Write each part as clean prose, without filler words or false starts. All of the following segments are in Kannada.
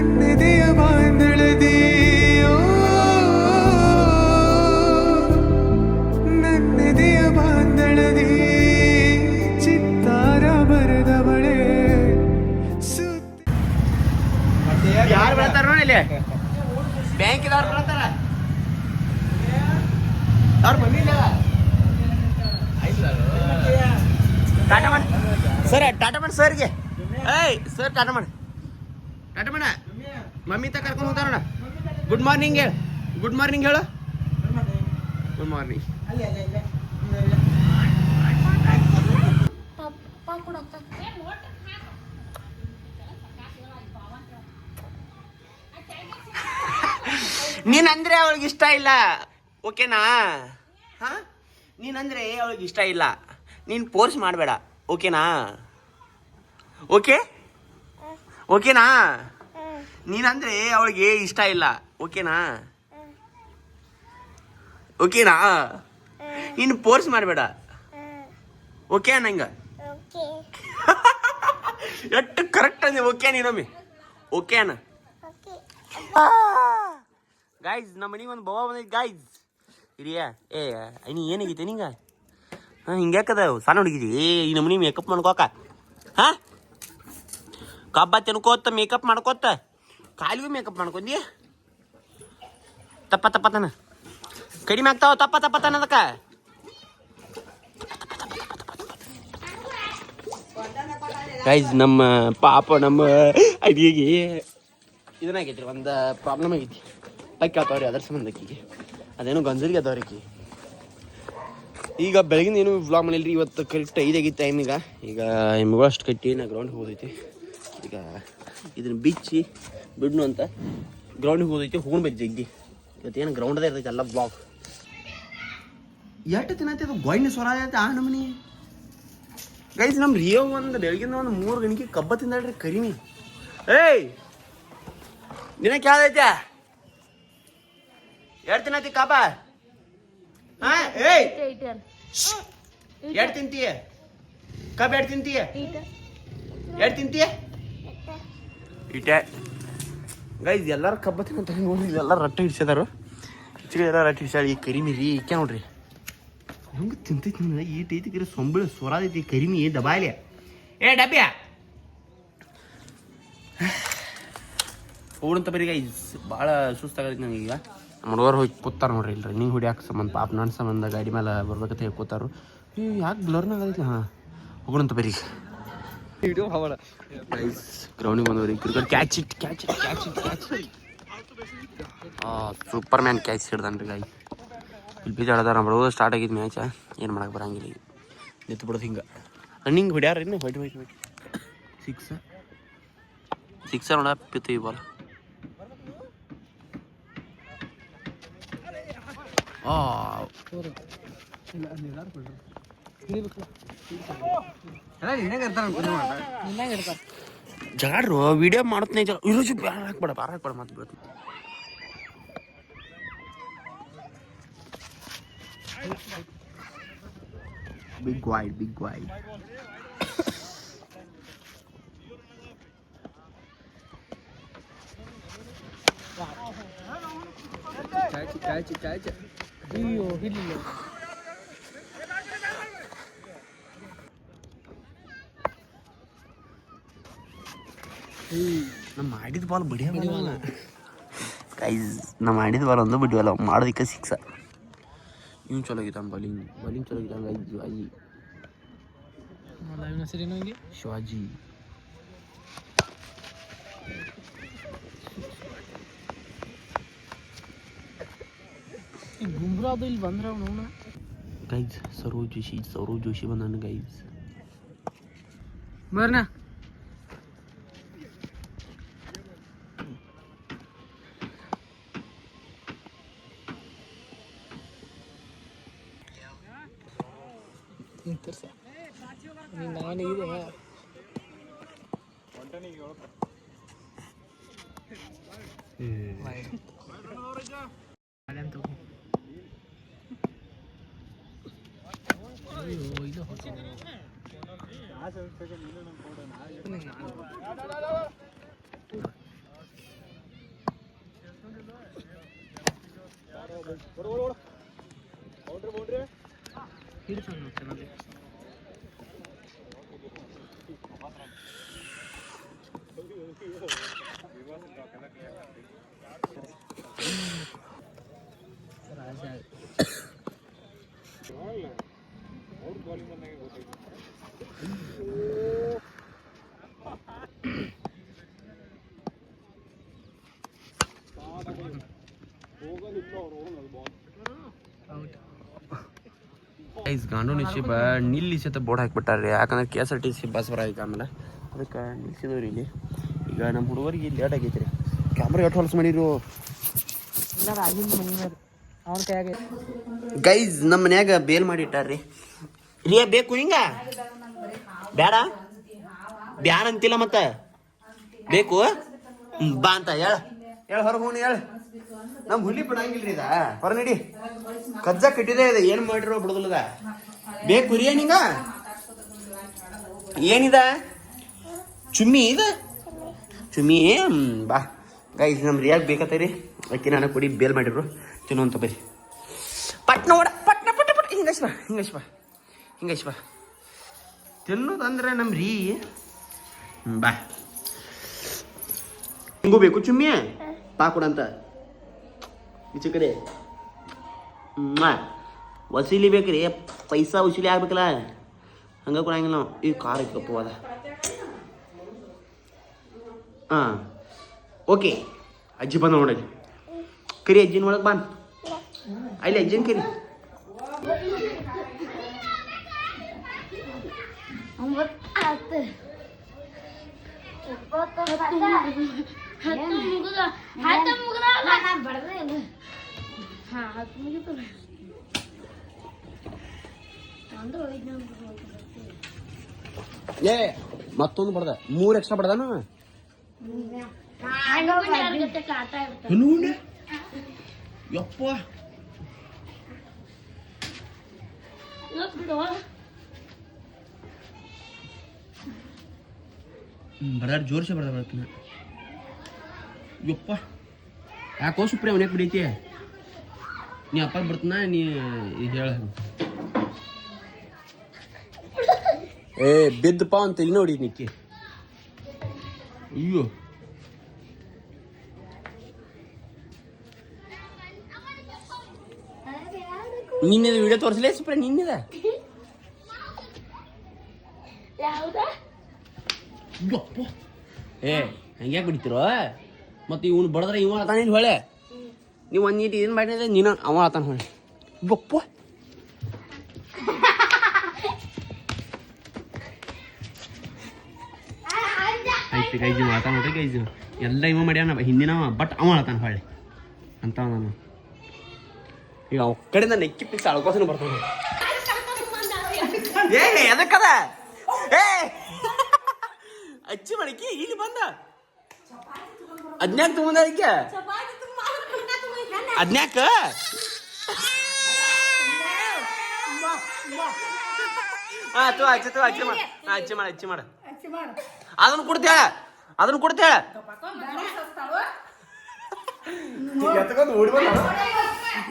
ನನ್ನೆದೆಯ ಬಾಂಧಳದಿ ನನ್ನೆದೆಯ ಬಾಂಧಳದಿ ಚಿತ್ತಾರ ಬರೆದವಳೆ ಯಾರು ಬರ್ತಾರ ನೋಡಿ ಇಲ್ಲಿ ಬ್ಯಾಂಕಿದವ್ರು ಬರ್ತಾರ ಅವ್ರ ಮಮ್ಮಿ ಇಲ್ಲ ಟಾಟಾ ಮಾಡಿ ಸರ್ ಟಾಟಾ ಮಾಡಿ ಸರ್ಗೆ ಏಯ್ ಸರ್ ಟಾಟಾ ಮಾಡಿ ಟಾಟಾ ಮಾಡ ಮಮ್ಮಿ ತ ಕರ್ಕೊಂಡು ಹೋಗ್ತಾರ ಗುಡ್ ಮಾರ್ನಿಂಗ್ ಹೇಳು ಗುಡ್ ಮಾರ್ನಿಂಗ್ ಹೇಳು ಗುಡ್ ಮಾರ್ನಿಂಗ್ ನೀನಂದ್ರೆ ಅವಳಿಗೆ ಇಷ್ಟ ಇಲ್ಲ ಓಕೆನಾ ಹಾ ನೀನಂದ್ರೆ ಅವಳಿಗೆ ಇಷ್ಟ ಇಲ್ಲ ನೀನು ಫೋರ್ಸ್ ಮಾಡಬೇಡ ಓಕೆನಾ ಓಕೆ ಓಕೆನಾ ನೀನಂದ್ರೆ ಅವಳಿಗೆ ಇಷ್ಟ ಇಲ್ಲ ಓಕೆನಾ ಓಕೆನಾ ನೀನು ಫೋರ್ಸ್ ಮಾಡಬೇಡ ಓಕೆ ನಂಗೆ ಎಷ್ಟು ಕರೆಕ್ಟ್ ಅಂದೆ ಓಕೆ ನೀನೊಮ್ಮೆ ಓಕೆ ಅಣ್ಣ ಗಾಯ್ಸ್ ನಮ್ಮ ಮನೆಗೆ ಒಂದು ಬವ ಬಂದೈತೆ ಗಾಯ್ಸ್ ಹಿರಿಯ ನೀ ಏನಾಗೈತೆ ನಿಂಗೆ ಹಾಂ ಹಿಂಗೆ ಯಾಕದ ಸಣ್ಣ ಹುಡುಗಿದಿ ಈ ನಮ್ಮ ಮನೆ ಮೇಕಪ್ ಮಾಡ್ಕೋಕ ಹಾಂ ಕಬ್ಬ ತಿನ್ಕೋತ ಮೇಕಪ್ ಮಾಡ್ಕೋತ ಕಾಲಿಗೂ ಮೇಕಪ್ ಮಾಡ್ಕೊಂಡಿ ತಪ್ಪತನ ಕಡಿಮೆ ಆಗ್ತಾವ ತಪ್ಪತನ ಅದಕ್ಕೆ ಗೈಸ್ ನಮ್ಮ ಪಾಪ ನಮ್ಮ ಅಡಿಗೆಗೆ ಇದನ್ನಾಗೈತಿ ಒಂದು ಪ್ರಾಬ್ಲಮ್ ಆಗೈತಿ ಪೈಕ್ ಆತವ್ರಿ ಅದ್ರ ಸಂಬಂಧಕ್ಕಿಗೆ ಅದೇನೋ ಗಂಜಲಿಗೆ ಅದಾವ್ರಿ ಈಗ ಬೆಳಗಿನ ಏನು ವ್ಲಾಗ್ ಮನೇಲಿ ಇವತ್ತು ಕರೆಕ್ಟ್ 5 ಆಗಿತ್ತು ಟೈಮ್ ಈಗ ನಿಮಗೂ ಅಷ್ಟು ಕಟ್ಟಿ ನಾ ಗ್ರೌಂಡ್ಗೆ ಹೋದೈತಿ ಈಗ ಇದನ್ನ ಬಿಡ್ನು ಅಂತ ಗ್ರೌಂಡಿಗೆ ಹೋದೈತಿ ಹೋಗ್ಬೇಕು ಜಗ್ಗಿ ಇವತ್ತೇನು ಗ್ರೌಂಡದೇ ಇರ್ತೈತಿ ಎಲ್ಲ ಬ್ಲಾಗ್ ಎಷ್ಟು ತಿನ್ನೈತಿ ಅದು ಗೋಯ್ನ ಸ್ವರ ಐತೆ ಆ ನಮ್ಮನಿ ಗೈಸ್ ನಮ್ಮ ರಿಯೋ ಒಂದು ಬೆಳಗಿನ ಒಂದು 3 ಗಂಟೆಗೆ ಕಬ್ಬ ತಿಂದಾಳ್ರಿ ಕರಿಮಿ ಏಯ್ ನಿನ್ನ ಕ್ಯಾದೈತೆ ಎರಡು ತಿನ್ನೈತಿ ಕಬ್ಬ ಹಾ ಏಯ್ ಎರಡು ತಿಂತೀಯ ಕಬ್ಬ ಎರಡು ತಿಂತೀಯ ಎರಡು ತಿಂತೀಯ ಇಟೆ ಗೈಸ್ ಎಲ್ಲಾರು ಕಬ್ಬ ತಿನ್ನಂತ ನೋಡ್ರಿ ಎಲ್ಲ ರೊಟ್ಟಿ ಹಿಡ್ಸಿದಾರು ಎಲ್ಲ ರೊಟ್ಟಿ ಹಿಡ್ಸ್ಯಾಳ ಈ ಕರಿಮಿ ರೀ ಈಕೆ ನೋಡ್ರಿ ಹಂಗೆ ತಿಂತೈತಿ ನೀನು ಈಟ್ ಐತಿ ಕರಿ ಸೊಂಬಳ ಸ್ವರಾದೈತಿ ಕರಿಮಿ ದಬಾಲಿ ಏ ಡಬ್ಬ್ಯಾ ಓಡಂತ ಬರೀ ಗೈಸ್ ಭಾಳ ಸುಸ್ತಾಗೈತಿ ನನಗೀಗ ನಮ್ಮ ಹುಡುಗರು ಹೋಗಿ ಕೂತಾರ ನೋಡ್ರಿ ಇಲ್ಲಿ ರನ್ನಿಂಗ್ ಹೊಡಿಯಾಕ ಸಂಬಂಧ ಪಾಪ ನನ್ನ ಸಂಬಂಧ ಗಾಡಿ ಮೇಲೆ ಬರ್ಬೇಕಂತ ಹೇಳಿ ಕೂತಾರು ಯಾಕೆ ಬ್ಲರ್ನಾಗ ಆಗೈತಿ ಹಾಂ ಹೋಗೋಣಂತ ಬರೀ ಗೈಸ್ ಗ್ರೌಂಡಿಗೆ ಬಂದವ್ರಿ cricket catch it superman catch ಹಿಡ್ದನ್ರಿ ಗಾಯಿ ಇಲ್ಲಿ ಬೀಜ ಆಡದಾರ ನಮ್ಮ ಹುಡುಗರು ಸ್ಟಾರ್ಟ್ ಆಗಿದ್ದು ಮ್ಯಾಚ ಏನು ಮಾಡಕ್ಕೆ ಬರಂಗಿಲ್ಲ ಈಗ ನಿಂತು ಬಿಡೋದು ಹಿಂಗೆ ರನ್ನಿಂಗ್ ಹೊಡ್ಯಾರ ಇನ್ನು ಹೊಯ್ಟ್ ಸಿಕ್ಸ್ ನೋಡ ಪಿತ್ತು ಈ ಬಾಲ್ ಜಾಡ್ರು ವಿಡಿಯೋ ಮಾಡತ್ನೇ ಇರೋಜು ಹಾಕ್ಬೇಡ ಮತ್ತೆ ಬೀಳ್ತು ಬಿಗ್ ವೈಡ್ ಕಾಚಿ ಅಯ್ಯೋ ಹಿಡಿಲಿಲ್ಲ ನಾ ಮಾಡಿದ ಬಾಲ್ ಬಡಿಯಲ್ಲ ಗೈಸ್ ನಾ ಮಾಡಿದ ಬಾಲ್ ಒಂದು ಬಿಡಿವಲ್ಲ ಮಾಡೋದಕ್ಕೆ ಸಿಕ್ಸ ಇವ್ನು ಚಲೋ ಆಗಿದ್ದಾನೆ ಬಾಲಿಂಗ್ ಚಲೋ ಆಗಿದ್ದಾನೆ ಶಿವಾಜಿ ಗುಂಬ್ರಾದು ಇಲ್ಲಿ ಬಂದ್ರ ಅವನು ಗೈಸ್ ಸರೋಜ್ ಜೋಶಿ ಬಂದಾನ ಗೈಸ್ ಬರ್ನ ನಾನಿದೆ ಗೈಸ್ ಗಾಂಡು ನಿಶಿಬ ನಿಲ್ಲಿಸಿ ಅಂತ ಬೋರ್ಡ್ ಹಾಕಿಬಿಟ್ಟಾರ್ರಿ. ಯಾಕಂದ್ರೆ KSRTC ಬಸ್ ಬರೋದಕ್ಕೆ ಆಮೇಲೆ ಅದಕ್ಕೆ ನಿಲ್ಸಿದವ್ರಿ ಇಲ್ಲಿ. ಈಗ ನಮ್ಮ ಹುಡುಗರಿಗೆ ಲೇಟ್ ಆಗೈತೆ ರೀ. ಕ್ಯಾಮ್ರಾ ಎಷ್ಟು ಹೊಲಸು ಮಾಡಿರು ಗೈಸ್. ನಮ್ಮ ಮನ್ಯಾಗ ಬೇಲ್ ಮಾಡಿ ಇಟ್ಟಾರ್ರಿ. ರಿಯಾ ಬೇಕು ಹಿಂಗ ಬ್ಯಾಡ ಬ್ಯಾಡ ಅಂತಿಲ್ಲ ಮತ್ತೆ ಬೇಕು ಬಾ ಅಂತ ಹೇಳ ಹೊರಗೆ ಹೋಗಿ ಹೇಳ. ನಮ್ ಹುಲಿ ಬಿಡಂಗಿಲ್ರಿ ಇದ ಹೊರ ನಡಿ. ಕಜ್ಜಾ ಕಟ್ಟಿದೆ ಇದೆ ಏನು ಮಾಡಿರೋ ಬಿಡುದಿಲ್ಲದ. ಬೇಕು ರಿಯಾ ನಿಂಗ ಏನಿದ ಚುಮ್ಮಿ ಇದ ಚುಮ್ಮಿ ಬಾ. ಗೈಸ್ ನಮ್ಮ ರಿಯಾಗ್ ಬೇಕತ್ತರಿ. ಅಕ್ಕಿ ನಾನು ಕೊಡಿ ಬೇಲ್ ಮಾಡಿದ್ರು ತಿನ್ನುವಂತ ಬರಿ ಪಟ್ನ ಓಡ ಪಟ್ನ ಪಟ್ಟ ಪಟ್ಟ ಹಿಂಗೈಸ್ ಬಾ ತಿನ್ನೋದಂದ್ರೆ ನಮ್ಮ ರೀ ಬಾ. ಹಿಂಗೂ ಬೇಕು ಚುಮ್ಮಿ ಪಾ ಕೊಡಂತ ಈಚೆ ಕಡೆ ವಸೂಲಿ ಬೇಕ್ರಿ. ಪೈಸಾ ವಸೂಲಿ ಆಗ್ಬೇಕಲ್ಲ ಹಂಗ ಕೊಡಂಗಿಲ್ಲ ನಾವು. ಈ ಕಾರ್ ಇಕ್ಕಪ್ಪ ಅದ ಹಾಂ ಓಕೆ. ಅಜ್ಜಿ ಬಂದ ನೋಡಲಿ ಕರಿ ಅಜ್ಜಿನ ಒಳಗೆ ಬಾನ್ ಅಲ್ಲಿ ಅಜ್ಜಿನ ಕರಿ. ಏ ಮತ್ತೊಂದು ಬಡ್ದ 3 ಎಕ್ಸ್ಟ್ರಾ ಬಡ್ದಾನು. ಯಪ್ಪ ಬಡ ಜೋರ್ಸೆ ಬಡ್ದ ಬರ್ತೀನಿ. ಯಪ್ಪ ಯಾಕೋ ಸುಪ್ರಿಯ ಅವನ್ಯಾಕೆ ಬಿಡೈತಿ. ನೀ ಅಪ್ಪ ಬರ್ತೀನ ನೀ ಹೇಳ. ಏ ಬಿದ್ದಪ್ಪ ಅಂತ ಇಲ್ಲಿ ನೋಡಿ ನಿಕ್ಕಿ. ಅಯ್ಯೋ ನಿನ್ನೆದ ವಿಡಿಯೋ ತೋರಿಸಲೇ ಸುಪ್ರಿಯ ನಿನ್ನೆದ. ಯಪ್ಪ ಏ ಹಂಗ್ಯಾಕೆ ಬಿಡ್ತಿರೋ ಮತ್ತೆ ಇವನು ಬಡದ್ರೆ ಇವ ಆತಾನ ಇಲ್ಲಿ ಹೊಳೆ. ನೀವು ಒಂದು ನೀಟ್ ಏನು ಮಾಡಿದ್ರೆ ನೀನು ಅವ ಆತಾನ ಹೊಳೆ. ಯಪ್ಪ ಆಯ್ತು ಗೈಜು ಆತಾನ ನೋಡ್ರಿ ಗೈಜು ಎಲ್ಲ ಇವ ಮಾಡ್ಯಾನ ಹಿಂದಿನ ಬಟ್ ಅವ ಆತಾನ ಹೊಳೆ ಅಂತ ನಾನು. ಈಗ ಅವ ಕಡೆಯಿಂದ ನೆಕ್ಕಿ ಪಿಕ್ಸ್ ಅಳ್ಕೋಸನ ಬರ್ತಾನೆ. ಏ ಎದಕ್ಕದ ಏ ಅಚ್ಚಿ ಮಾಡಕಿ ಇಲ್ಲಿ ಬಂದ ಅದ್ನ್ಯಾಕ ತಗೊಂಡಕ್ಕೆ ಅದ್ನ್ಯಾಕ ಅಚ್ಚಿ ಮಾಡ ಅದನ್ನು ಕೊಡ್ತೇಳ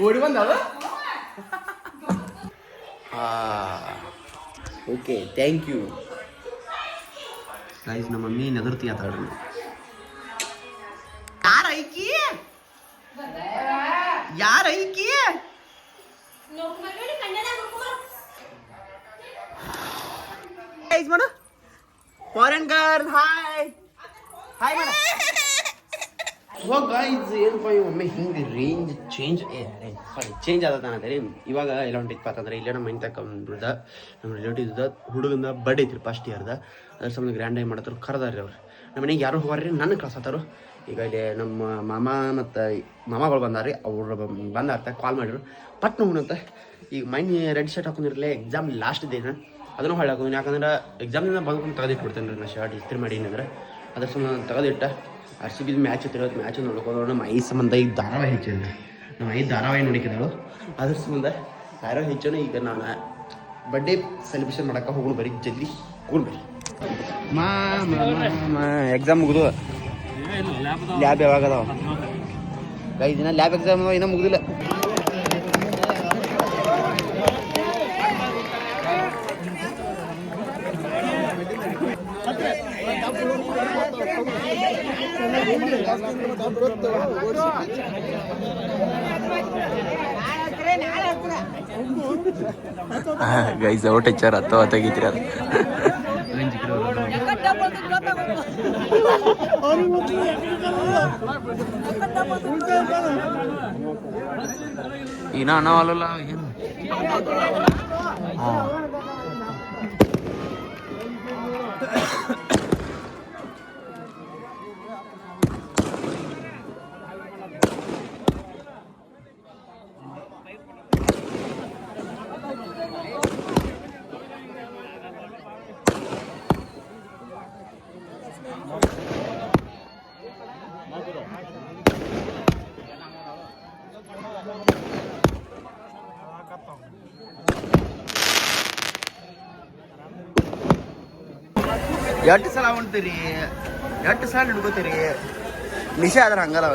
ಓಡಿ ಬಂದ ಓಕೆ ಥ್ಯಾಂಕ್ ಯು ಗೈಸ್. ನಮ್ಮ ಮಮ್ಮಿ ನೆದರ್ತಿ ಆತಾಡ್ರಿ. ಯಾರ ಐಕಿ ಮಾಡು ಫಾರಿನ್ ಗರ್ಲ್ ಹಾಯ್ ಮಾಡ. ಇವಾಗ ಗೈಸ್ ಏನಪ್ಪ ಒಮ್ಮೆ ಹಿಂಗೆ ರೇಂಜ್ ಚೇಂಜ್ ಆದತಾನಂದ್ರೆ ಇವಾಗ ಎಲ್ಲ ಹೊಂಟಿತ್ತು ಅಂತಂದ್ರೆ ಇಲ್ಲೇ ನಮ್ಮ ಮನೆ ತಕ್ಕ ಬಂದ್ಬಿಡ್ದ ನಮ್ಮ ರಿಲೇಟಿವ್ದ ಹುಡುಗಂದ ಬರ್ಡೇ ಐತ್ರಿ ಫಸ್ಟ್ ಇಯರ್ದ. ಅದ್ರ ಸಂಬಂಧ ಗ್ರ್ಯಾಂಡಾಗಿ ಮಾಡತ್ತಾರ ಕರೆದಾರ್ರಿ ಅವ್ರು. ನಮ್ಮ ಮನೆಗೆ ಯಾರು ಹೋಗಾರ್ರಿ ನನ್ನ ಕಳ್ಸತ್ತಾರು. ಈಗ ಇಲ್ಲಿ ನಮ್ಮ ಮಾಮ ಮತ್ತು ಮಾಮಗಳು ಬಂದಾರ್ರಿ. ಅವ್ರು ಬಂದಾರ್ತ ಕಾಲ್ ಮಾಡಿದ್ರು ಪಟ್ನ ಹೋಗಂತ. ಈಗ ಮೈನ್ ರೆಡ್ ಶರ್ಟ್ ಹಾಕೊಂಡಿರಲಿ ಎಕ್ಸಾಮ್ ಲಾಸ್ಟ್ ದಿನ ಅದನ್ನು ಹೊಳೆ ಹಾಕೋದು. ಯಾಕಂದ್ರೆ ಎಕ್ಸಾಮ್ನಿಂದ ಬಂದ್ಕೊಂಡು ತೆಗೆದಿಟ್ಬಿಡ್ತೇನೆ ರೀ ನಾ ಶರ್ಟ್ ಇಸ್ತ್ರಿ ಮಾಡಿ ಏನಂದ್ರೆ ಅದ್ರ ಸಂಬಂಧ ತೆಗೆದಿಟ್ಟ. RCB ಮ್ಯಾಚ್ ಇತ್ತಿರೋದು ಮ್ಯಾಚ್ ನೋಡ್ಕೊಂಡು ನಮ್ಮ ಐದು ಸಂಬಂಧ ಈಗ ಧಾರಾವಾಹಿ ಹೆಚ್ಚಿದ್ರಿ. ನಮ್ಮ ಐದು ಧಾರಾವಾಹಿ ನೋಡಿಕಿದ್ದಾಳು ಅದ್ರ ಸಂಬಂಧ ಧಾರಾವಾಹಿ ಹೆಚ್ಚೋಣ. ಈಗ ನಾನು ಬರ್ಡೇ ಸೆಲೆಬ್ರೇಷನ್ ಮಾಡೋಕೆ ಹೋಗೋಣ. ಬರೀ ಜಲ್ದಿ ಕೂಲ್ ಬರೀ ಎಕ್ಸಾಮ್ ಮುಗಿದು ಲ್ಯಾಬ್ ಯಾವಾಗ ಅದಾವ 5 ದಿನ ಲ್ಯಾಬ್ ಎಕ್ಸಾಮ್ ಇನ್ನೂ ಮುಗಿದಿಲ್ಲ. ಗೈಸ್ ಔಟ್ ಹೆಚ್ಚಾರ ಅಥವಾ ತೆಗಿತೀರ ಇನ್ನ ಅನ್ನವಲ್ಲ ಏನು ಎಷ್ಟು ಸಲ ಹೊಂಟ್ತೀರಿ ಎಷ್ಟು ಸಲ ಹಿಡ್ಕೋತೀರಿ ನಿಶೆ ಆದ್ರೆ ಹಂಗಲ್ಲ